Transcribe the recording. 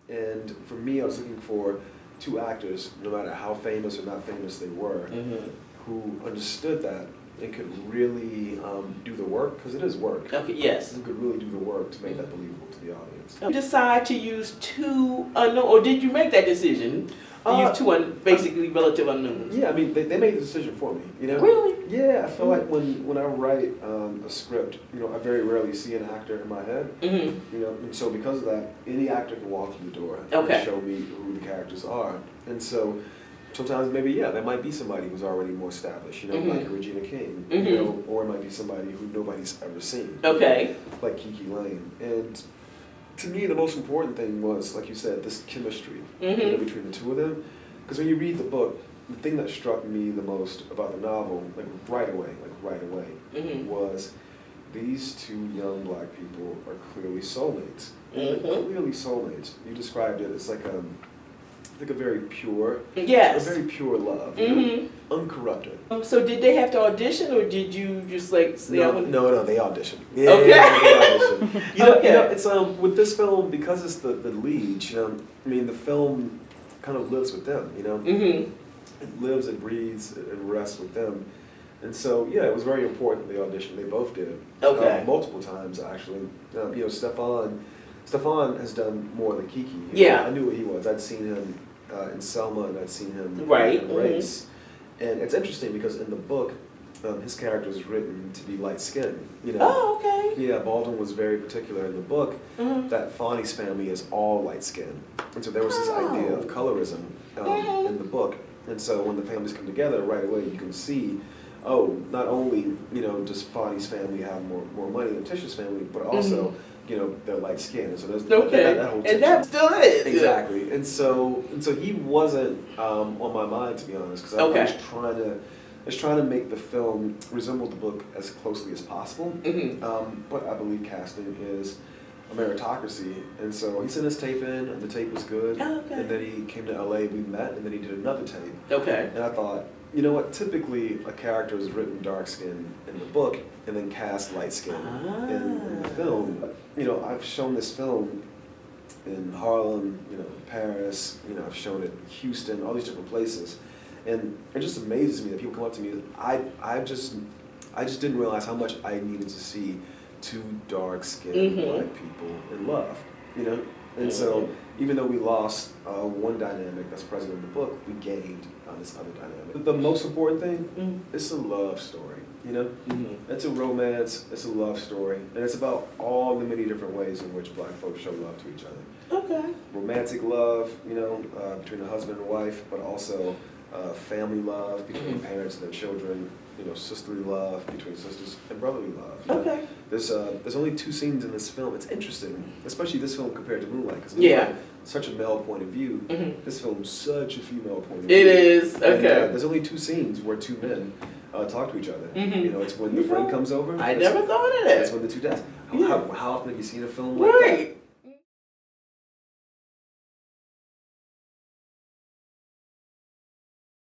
And for me, I was looking for two actors, no matter how famous or not famous they were, who understood that and could really do the work, because it is work. Okay, yes. Who could really do the work to make that believable to the audience. You decide to use two unknown, or did you make that decision to use two basically relative unknowns? Yeah, I mean, they made the decision for me, you know? Really? Yeah, I feel like when I write a script, you know, I very rarely see an actor in my head, you know, and so because of that, any actor can walk through the door and show me who the characters are. And so sometimes maybe, yeah, there might be somebody who's already more established, you know, like a Regina King, you know, or it might be somebody who nobody's ever seen. Okay. Like Kiki Lane. And to me, the most important thing was, like you said, this chemistry you know, between the two of them. Because when you read the book, the thing that struck me the most about the novel, like right away, was these two young black people are clearly soulmates. Like, clearly soulmates. You described it as like a very pure, a very pure love, you know, uncorrupted. So did they have to audition, or did you just like say? No, they auditioned. Yeah, okay. They auditioned. You know, it's with this film, because it's the lead. You know, I mean, the film kind of lives with them. You know, it lives and breathes and rests with them. And so, yeah, it was very important they auditioned. They both did. Multiple times, actually. You know, Stefan has done more than Kiki. Yeah. I knew what he was. I'd seen him in Selma, and I'd seen him in Race. And it's interesting because in the book, his character is written to be light-skinned. You know? Oh, okay. Yeah, Baldwin was very particular in the book that Fonny's family is all light-skinned. And so there was this idea of colorism in the book. And so when the families come together, right away you can see, oh, not only, you know, does Fonny's family have more money than Tish's family, but also, you know, they're light skinned. So there's that whole tension. And that still is. Exactly. And so he wasn't on my mind, to be honest, because I was trying to make the film resemble the book as closely as possible. But I believe casting is a meritocracy. And so he sent his tape in, and the tape was good. And then he came to LA, we met, and then he did another tape. And I thought, you know what, typically a character is written dark skin in the book and then cast light skin in the film. You know, I've shown this film in Harlem, you know, Paris, you know, I've shown it in Houston, all these different places. And it just amazes me that people come up to me. I just didn't realize how much I needed to see two dark-skinned black people in love, you know? And so even though we lost one dynamic that's present in the book, we gained this other dynamic. The most important thing, it's a love story, you know? It's a romance, it's a love story, and it's about all the many different ways in which black folks show love to each other. Romantic love, you know, between a husband and wife, but also family love between parents and their children, you know, sisterly love between sisters and brotherly love. You know? There's only 2 scenes in this film. It's interesting, especially this film compared to Moonlight, because Moonlight, such a male point of view. This film's such a female point of view. It is. Okay. And, there's only 2 scenes where 2 men talk to each other. You know, it's when the friend comes over. I never thought of that. It's when the 2 dads. How often have you seen a film like that?